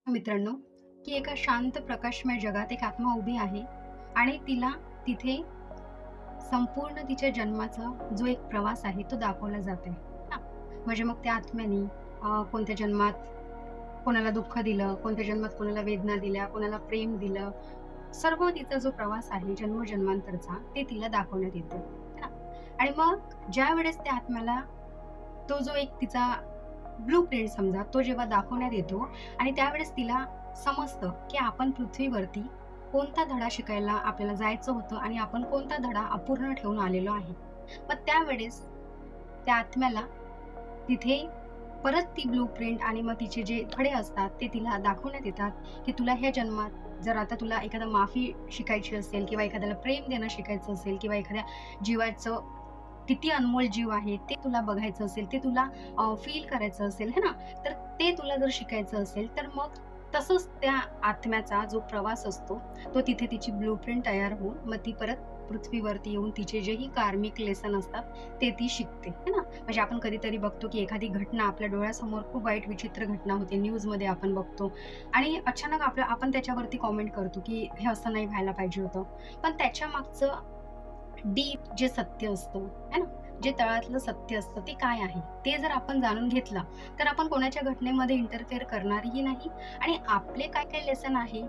मित्रांनो, की एका शांत प्रकाशमय जगात एक आत्मा उभी आहे आणि तिला तिथे संपूर्ण तिच्या जन्माचा जो एक प्रवास आहे तो दाखवला जातोय ना. म्हणजे मग त्या आत्म्याने कोणत्या जन्मात कोणाला दुःख दिलं, कोणत्या जन्मात कोणाला वेदना दिल्या, कोणाला प्रेम दिलं, सर्व तिचा जो प्रवास आहे जन्मजन्मांतरचा ते तिला दाखवण्यात येतं है ना. आणि मग ज्या वेळेस त्या आत्म्याला तो जो एक तिचा ब्लूप्रिंट समजा तो जेव्हा दाखवण्यात येतो आणि त्यावेळेस तिला समजतं की आपण पृथ्वीवरती कोणता धडा शिकायला आपल्याला जायचं होतं आणि आपण कोणता धडा अपूर्ण ठेवून आलेलो आहे. मग त्यावेळेस त्या आत्म्याला तिथे परत ती ब्लूप्रिंट आणि मग तिचे जे धडे असतात ते तिला दाखवण्यात येतात, की तुला ह्या जन्मात जर आता तुला एखादा माफी शिकायची असेल किंवा एखाद्याला प्रेम देणं शिकायचं असेल किंवा एखाद्या जीवाचं किती अनमोल जीव आहे ते तुला बघायचं असेल, ते तुला फील करायचं असेल है ना, तर ते तुला जर शिकायचं असेल तर मग तसंच त्या आत्म्याचा जो प्रवास असतो तो तिथे तिची ब्लूप्रिंट तयार होऊन मग ती परत पृथ्वीवरती येऊन तिचे जेही कार्मिक लेसन असतात ते ती शिकते है ना. म्हणजे आपण कधीतरी बघतो की एखादी घटना आपल्या डोळ्यासमोर खूप वाईट विचित्र घटना होते, न्यूजमध्ये आपण बघतो आणि अचानक आपण त्याच्यावरती कॉमेंट करतो की हे असं नाही व्हायला पाहिजे होतं. पण त्याच्या मागचं डीप जे सत्य असतं है ना, जे तळातलं सत्य असतं ते काय आहे ते जर आपण जाणून घेतलं तर आपण कोणाच्या घटनेमध्ये इंटरफेअर करणारही नाही. आणि आपले काय काय लेसन आहे,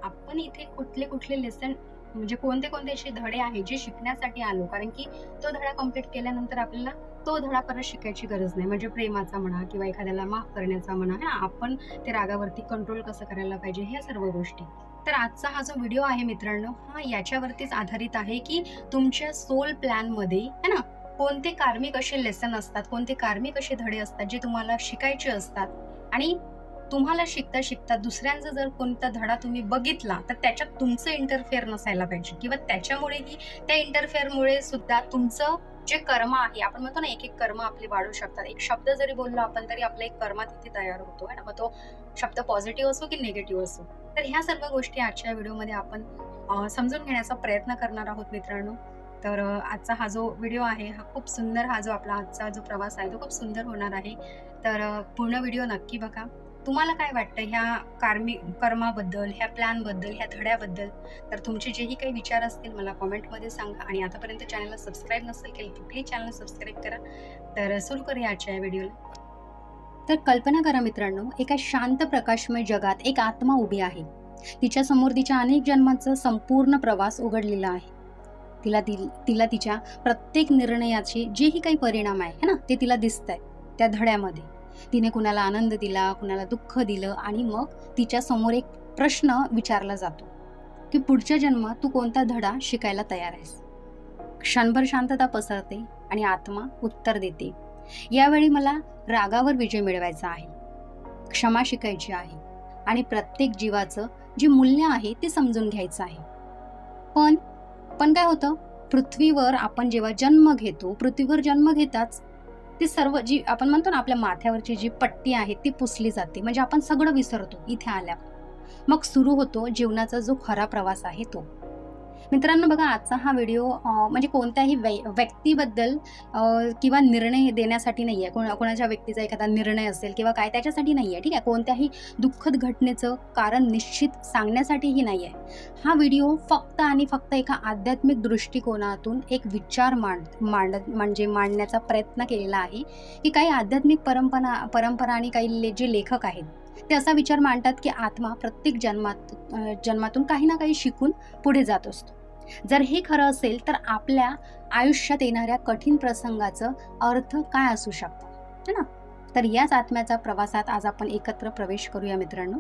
आपण इथे कुठले कुठले लेसन म्हणजे कोणते कोणते असे धडे आहे जे शिकण्यासाठी आलो, कारण की तो धडा कम्प्लीट केल्यानंतर आपल्याला तो धडा परत शिकायची गरज नाही. म्हणजे प्रेमाचा म्हणा किंवा एखाद्याला माफ करण्याचा म्हणा है ना, आपण ते रागावरती कंट्रोल कसं करायला पाहिजे ह्या सर्व गोष्टी. तर आजचा हा जो व्हिडिओ आहे मित्रांनो, हा याच्यावरतीच आधारित आहे की तुमच्या सोल प्लॅनमध्ये है ना कोणते कार्मिक असे लेसन असतात, कोणते कार्मिक असे धडे असतात जे तुम्हाला शिकायचे असतात. आणि तुम्हाला शिकता शिकता दुसऱ्यांचा जर कोणता धडा तुम्ही बघितला तर त्याच्यात तुमचं इंटरफेअर नसायला पाहिजे किंवा त्याच्यामुळेही त्या इंटरफेअरमुळे सुद्धा तुमचं जे कर्म आहे, आपण म्हणतो ना एक एक कर्म आपले वाढू शकतात. एक शब्द जरी बोललो आपण तरी आपला एक कर्म तिथे तयार होतो है ना, मग तो शब्द पॉझिटिव्ह असो की निगेटिव्ह असो. तर ह्या सर्व गोष्टी आजच्या व्हिडिओमध्ये आपण समजून घेण्याचा प्रयत्न करणार आहोत मित्रांनो. तर आजचा हा जो व्हिडिओ आहे हा खूप सुंदर, हा जो आपला आजचा जो प्रवास आहे तो खूप सुंदर होणार आहे. तर पूर्ण व्हिडिओ नक्की बघा. तुम्हाला काय वाटतं ह्या कर्माबद्दल, ह्या प्लॅनबद्दल, ह्या धड्याबद्दल? तर तुमचे जेही काही विचार असतील मला कॉमेंटमध्ये सांगा आणि आतापर्यंत चॅनलला सबस्क्राईब नसेल केलं तर प्लीज चॅनल सबस्क्राईब करा. तर सुरू करूया आजच्या या व्हिडिओला. तर कल्पना करा मित्रांनो, एका शांत प्रकाशमय जगात एक आत्मा उभी आहे. तिच्या समोर तिच्या अनेक जन्मांचा संपूर्ण प्रवास उघडलेला आहे. तिला तिच्या प्रत्येक निर्णयाचे जेही काही परिणाम आहे ना ते तिला दिसत आहे त्या धड्यामध्ये. तिने कुणाला आनंद दिला, कुणाला दुःख दिलं आणि मग तिच्या समोर एक प्रश्न विचारला जातो की पुढच्या जन्मात तू कोणता धडा शिकायला तयार आहेस. क्षणभर शांतता पसरते आणि आत्मा उत्तर देते, यावेळी मला रागावर विजय मिळवायचा आहे, क्षमा शिकायची आहे आणि प्रत्येक जीवाचं जे मूल्य आहे ते समजून घ्यायचं आहे. पण पण काय होतं, पृथ्वीवर आपण जेव्हा जन्म घेतो, पृथ्वीवर जन्म घेताच ते सर्व जी आपण म्हणतो ना आपल्या माथ्यावरची जी पट्टी आहे ती पुसली जाते. म्हणजे आपण सगळं विसरतो इथे आल्यावर. मग सुरू होतो जीवनाचा जो खरा प्रवास आहे तो. मित्रांनो बघा, आजचा हा व्हिडिओ म्हणजे कोणत्याही व्यक्तीबद्दल किंवा निर्णय देण्यासाठी नाही आहे. कोणाच्या व्यक्तीचा एखादा निर्णय असेल किंवा काय त्याच्यासाठी नाही आहे, ठीक आहे. कोणत्याही दुःखद घटनेचं कारण निश्चित सांगण्यासाठीही नाही आहे. हा व्हिडिओ फक्त आणि फक्त एका आध्यात्मिक दृष्टिकोनातून एक विचार मांडण्याचा प्रयत्न केलेला आहे की काही आध्यात्मिक परंपरा आणि काही जे लेखक आहेत ते असा विचार मांडतात की आत्मा प्रत्येक जन्मातून काही ना काही शिकून पुढे जात असतो. जर हे खरं असेल तर आपल्या आयुष्यात येणाऱ्या कठीण प्रसंगाचं अर्थ काय असू शकतं है ना. तर याच आत्म्याच्या प्रवासात आज आपण एकत्र प्रवेश करूया मित्रांनो.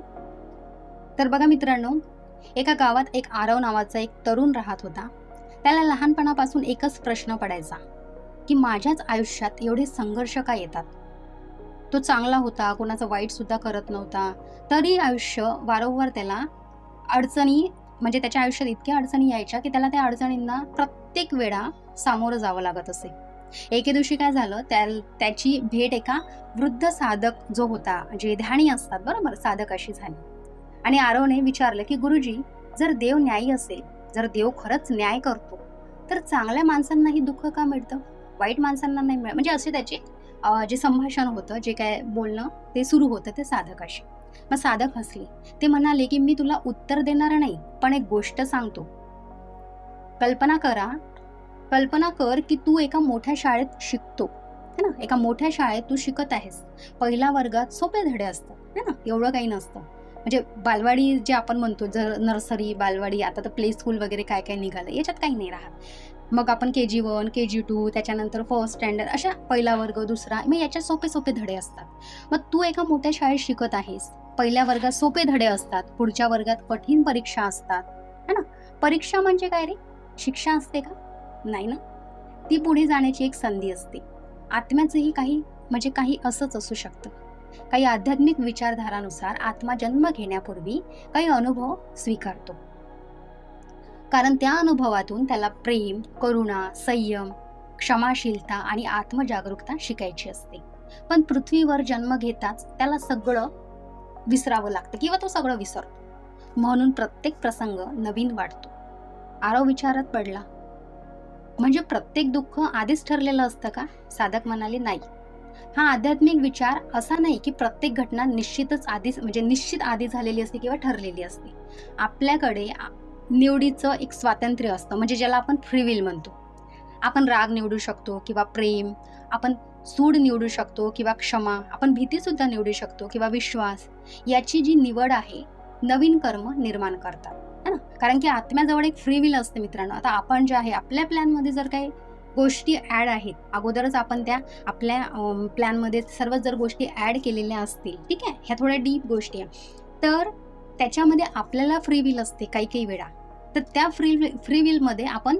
तर बघा मित्रांनो, एका गावात एक आरव नावाचा एक तरुण राहत होता. त्याला लहानपणापासून एकच प्रश्न पडायचा की माझ्याच आयुष्यात एवढे संघर्ष का येतात. तो चांगला होता, कोणाचं वाईट सुद्धा करत नव्हता, तरी आयुष्य वारंवार त्याला अडचणी म्हणजे त्याच्या आयुष्यात इतक्या अडचणी यायच्या की त्याला त्या अडचणींना प्रत्येक वेळा सामोरं जावं लागत असे. एके दिवशी काय झालं, त्याची भेट एका वृद्ध साधक जो होता, जे ध्यानी असतात बरोबर, साधक अशी झाली. आणि आरवने विचारलं की गुरुजी, जर देव न्यायी असेल, जर देव खरंच न्याय करतो तर चांगल्या माणसांनाही दुःख का मिळतं, वाईट माणसांना नाही मिळत. म्हणजे असे त्याचे जे संभाषण होतं, जे काय बोलणं ते सुरू होतं ते साधकाशी. मग साधक हसले. ते म्हणाले की मी तुला उत्तर देणार नाही, पण एक गोष्ट सांगतो. कल्पना कर की तू एका मोठ्या शाळेत शिकतो है ना. एका मोठ्या शाळेत तू शिकत आहेस. पहिल्या वर्गात सोपे धडे असतात है ना, एवढं काही नसतं. म्हणजे बालवाडी जे आपण म्हणतो, जर नर्सरी, बालवाडी, आता तर प्ले स्कूल वगैरे काय काय निघालं, याच्यात काही नाही राहत. मग आपण KG1, KG2, त्याच्यानंतर फर्स्ट स्टँडर्ड, अशा पहिला वर्ग, दुसरा, मग याच्यात सोपे सोपे धडे असतात. मग तू एका मोठ्या शाळेत शिकत आहेस. पहिल्या वर्गात सोपे धडे असतात, पुढच्या वर्गात कठीण परीक्षा असतात है ना. परीक्षा म्हणजे काय रे, शिक्षा असते का? नाही ना. ती पुढे जाण्याची एक संधी असते. आत्म्याचंही काही असंच असू शकतं. काही आध्यात्मिक विचारधारानुसार आत्मा जन्म घेण्यापूर्वी काही अनुभव स्वीकारतो, कारण त्या अनुभवातून त्याला प्रेम, करुणा, संयम, क्षमाशीलता आणि आत्मजागरूकता शिकायची असते. पण पृथ्वीवर जन्म घेताच त्याला सगळं विसरावं लागतं किंवा तो सगळं विसरतो. म्हणून प्रत्येक प्रसंग नवीन वाटतो. आरव विचारात पडला. म्हणजे प्रत्येक दुःख आधीच ठरलेलं असतं का? साधक म्हणाले, नाही. हा आध्यात्मिक विचार असा नाही की प्रत्येक घटना निश्चित आधी झालेली असते किंवा ठरलेली असते. आपल्याकडे निवडीचं एक स्वातंत्र्य असतं, म्हणजे ज्याला आपण फ्री विल म्हणतो. आपण राग निवडू शकतो किंवा प्रेम, आपण सूड निवडू शकतो किंवा क्षमा, आपण भीती सुद्धा निवडू शकतो किंवा विश्वास. याची जी निवड आहे नवीन कर्म निर्माण करतात है ना. कारण की आत्म्याजवळ एक फ्री विल असते मित्रांनो. आता आपण जे आहे आपल्या प्लॅनमध्ये जर काही गोष्टी ॲड आहेत, अगोदरच आपण त्या आपल्या प्लॅनमध्ये सर्व जर गोष्टी ॲड केलेल्या असतील, ठीक आहे, ह्या थोड्या डीप गोष्टी आहे, तर त्याच्यामध्ये आपल्याला फ्री विल असते काही वेळा. तर त्या फ्री विलमध्ये आपण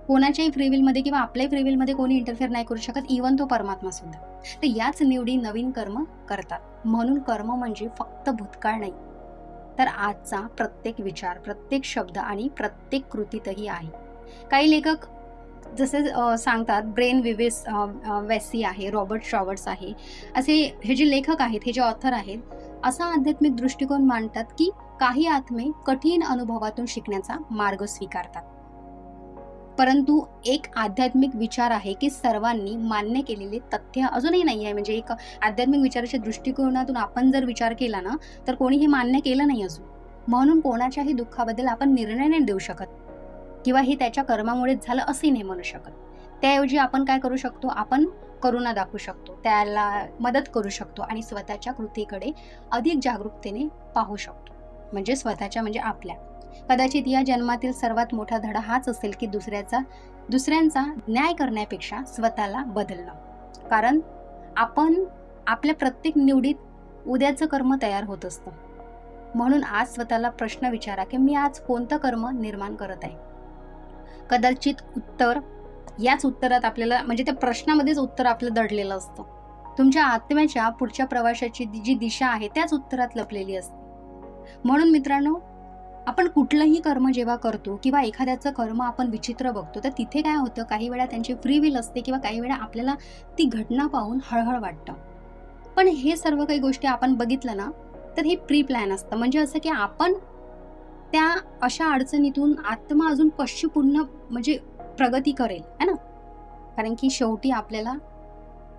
कोणाच्याही फ्री विलमध्ये किंवा आपल्याही फ्री विलमध्ये कोणी इंटरफेअर नाही करू शकत, इवन तो परमात्मा सुद्धा. तर याच निवडी नवीन कर्म करतात. म्हणून कर्म म्हणजे फक्त भूतकाळ नाही, तर आजचा प्रत्येक विचार, प्रत्येक शब्द आणि प्रत्येक कृतीतही आहे. काही लेखक जसे सांगतात, ब्रेन वेसी आहे, रॉबर्ट शॉवर्ट्स आहे, असे हे जे लेखक आहेत, हे जे ऑथर आहेत, असा आध्यात्मिक दृष्टिकोन मांडतात की काही आत्मे कठीण अनुभवातून शिकण्याचा मार्ग स्वीकारतात. परंतु एक आध्यात्मिक विचार आहे की सर्वांनी मान्य केलेले तथ्य अजूनही नाही आहे. म्हणजे एक आध्यात्मिक विचाराच्या दृष्टिकोनातून आपण जर विचार केला ना, तर कोणी हे मान्य केलं नाही अजून. म्हणून कोणाच्याही दुःखाबद्दल आपण निर्णय नाही देऊ शकत किंवा हे त्याच्या कर्मामुळेच झालं असंही नाही म्हणू शकत. त्याऐवजी आपण काय करू शकतो, आपण करुणा दाखवू शकतो, त्याला मदत करू शकतो आणि स्वतःच्या कृतीकडे अधिक जागरूकतेने पाहू शकतो. म्हणजे स्वतःच्या म्हणजे आपल्या. कदाचित या जन्मातील सर्वात मोठा धडा हाच असेल की दुसऱ्यांचा न्याय करण्यापेक्षा स्वतःला बदलणं. कारण आपण आपल्या प्रत्येक निवडीत उद्याचं कर्म तयार होत असतं. म्हणून आज स्वतःला प्रश्न विचारा की मी आज कोणतं कर्म निर्माण करत आहे. कदाचित याच उत्तरात आपल्याला, म्हणजे त्या प्रश्नामध्येच उत्तर आपलं दडलेलं असतं. तुमच्या आत्म्याच्या पुढच्या प्रवासाची जी दिशा आहे त्याच उत्तरात लपलेली असते. म्हणून मित्रांनो, आपण कुठलंही कर्म जेव्हा करतो किंवा एखाद्याचं कर्म आपण विचित्र बघतो, तर तिथे काय होतं, काही वेळा त्यांची फ्री विल असते किंवा काही वेळा आपल्याला ती घटना पाहून हळहळ वाटतं. पण हे सर्व काही गोष्टी आपण बघितलं ना, तर हे प्री प्लॅन असतं. म्हणजे असं की आपण त्या अशा अडचणीतून आत्मा अजून कशी पूर्ण म्हणजे प्रगती करेल है ना. कारण की शेवटी आपल्याला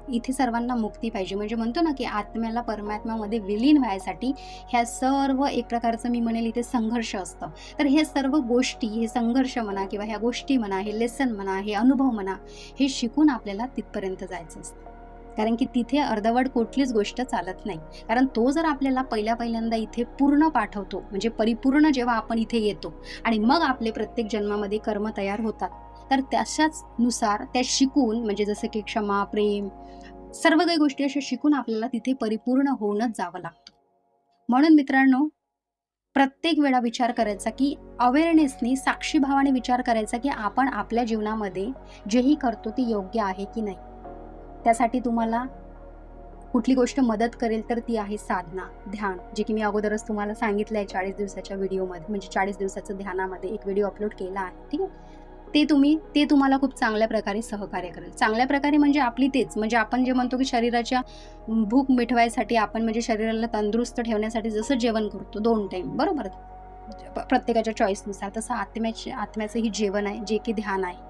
इथे सर्वांना मुक्ती पाहिजे. म्हणजे म्हणतो ना की आत्म्याला परमात्म्यामध्ये विलीन व्हायसाठी ह्या सर्व एक प्रकारचं मी म्हणेल इथे संघर्ष असतं. तर हे सर्व गोष्टी, हे संघर्ष म्हणा किंवा ह्या गोष्टी म्हणा, हे लेसन म्हणा, हे अनुभव म्हणा, हे शिकून आपल्याला तिथपर्यंत जायचं असतं. कारण की तिथे अर्धवट कुठलीच गोष्ट चालत नाही. कारण तो जर आपल्याला पहिल्यांदा इथे पूर्ण पाठवतो, म्हणजे परिपूर्ण जेव्हा आपण इथे येतो आणि मग आपले प्रत्येक जन्मामध्ये कर्म तयार होतात, तर त्याच्याच नुसार त्या शिकून, म्हणजे जसं की क्षमा, प्रेम, सर्व काही गोष्टी अशा शिकून आपल्याला तिथे परिपूर्ण होऊनच जावं लागतं. म्हणून मित्रांनो, प्रत्येक वेळा विचार करायचा की अवेअरनेसनी, साक्षीभावाने विचार करायचा की आपण आपल्या जीवनामध्ये जेही करतो ते योग्य आहे की नाही. त्यासाठी तुम्हाला कुठली गोष्ट मदत करेल तर ती आहे साधना, ध्यान, जे की मी अगोदरच तुम्हाला सांगितलं आहे 40 दिवसाच्या व्हिडिओमध्ये, म्हणजे 40 दिवसाचं ध्यानामध्ये एक व्हिडिओ अपलोड केला आहे, ठीक आहे. ते तुम्हाला खूप चांगल्या प्रकारे सहकार्य करेल. चांगल्या प्रकारे म्हणजे आपली तेच, म्हणजे आपण जे म्हणतो की शरीराच्या भूक मिटवायसाठी, आपण म्हणजे शरीराला तंदुरुस्त ठेवण्यासाठी जसं जेवण करतो 2 टाईम, बरोबर, प्रत्येकाच्या चॉईसनुसार, तसं आत्म्याचंही जेवण आहे, जे की ध्यान आहे.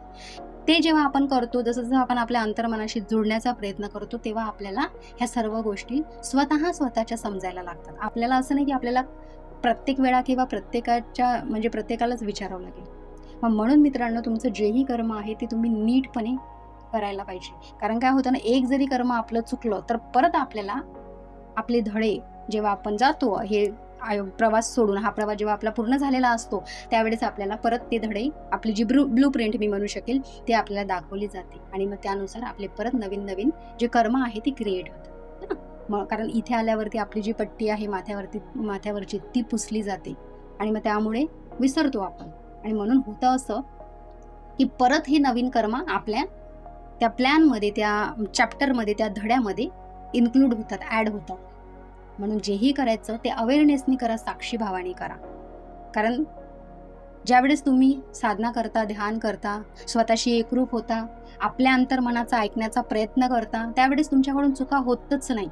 ते जेव्हा आपण करतो, जसं जसं आपण आपल्या अंतर्मनाशी जुळण्याचा प्रयत्न करतो, तेव्हा आपल्याला ह्या सर्व गोष्टी स्वतःच्या समजायला लागतात. आपल्याला असं नाही की आपल्याला प्रत्येक वेळा किंवा प्रत्येकालाच विचारावं लागेल. मग म्हणून मित्रांनो, तुमचं जेही कर्म आहे ते तुम्ही नीटपणे करायला पाहिजे. कारण काय होतं ना, एक जरी कर्म आपलं चुकलं तर परत आपल्याला आपले धडे, जेव्हा आपण जातो हे प्रवास सोडून, हा प्रवास जेव्हा आपला पूर्ण झालेला असतो, त्यावेळेस आपल्याला परत ते धडे, आपली जी ब्लू प्रिंट मी म्हणू शकेल, ते आपल्याला दाखवली जाते आणि मग त्यानुसार आपले परत नवीन जे कर्म आहे ती क्रिएट होतात. मग कारण इथे आल्यावरती आपली जी पट्टी आहे माथ्यावरची ती पुसली जाते आणि मग त्यामुळे विसरतो आपण. आणि म्हणून होतं असं की परत हे नवीन कर्म आपल्या त्या प्लॅनमध्ये, त्या चॅप्टरमध्ये, त्या धड्यामध्ये इन्क्लूड होतात, ॲड होतात. म्हणून जेही करायचं ते अवेअरनेसनी करा, साक्षी भावाने करा. कारण ज्यावेळेस तुम्ही साधना करता, ध्यान करता, स्वतःशी एकरूप होता, आपल्या अंतर्मनाचा ऐकण्याचा प्रयत्न करता, त्यावेळेस तुमच्याकडून चुका होतच नाही.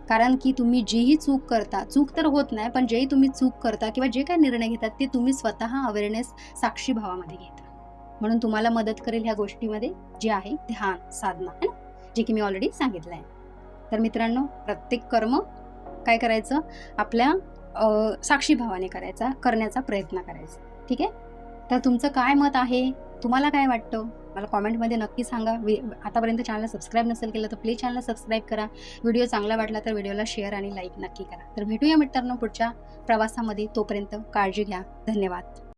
कारण की तुम्ही जेही चूक करता, चूक तर होत नाही, पण जेही तुम्ही चूक करता किंवा जे काही निर्णय घेतात ते तुम्ही स्वतः अवेअरनेस, साक्षी भावामध्ये घेता. म्हणून तुम्हाला मदत करेल ह्या गोष्टीमध्ये जे आहे ध्यान, साधना, है ना, जे की मी ऑलरेडी सांगितलं आहे. तर मित्रांनो, प्रत्येक कर्म काय करायचं, आपल्या साक्षी भावाने करण्याचा प्रयत्न करायचा. ठीक आहे. तर तुमचं काय मत आहे, तुम्हाला काय वाटतं, मला कॉमेंटमध्ये नक्की सांगा. आतापर्यंत चॅनलला सबस्क्राईब नसेल केलं तर प्लीज चॅनलला सबस्क्राईब करा. व्हिडिओ चांगला वाटला तर व्हिडिओला शेअर आणि लाईक नक्की करा. तर भेटूया मित्रांनो पुढच्या प्रवासामध्ये. तोपर्यंत काळजी घ्या. धन्यवाद.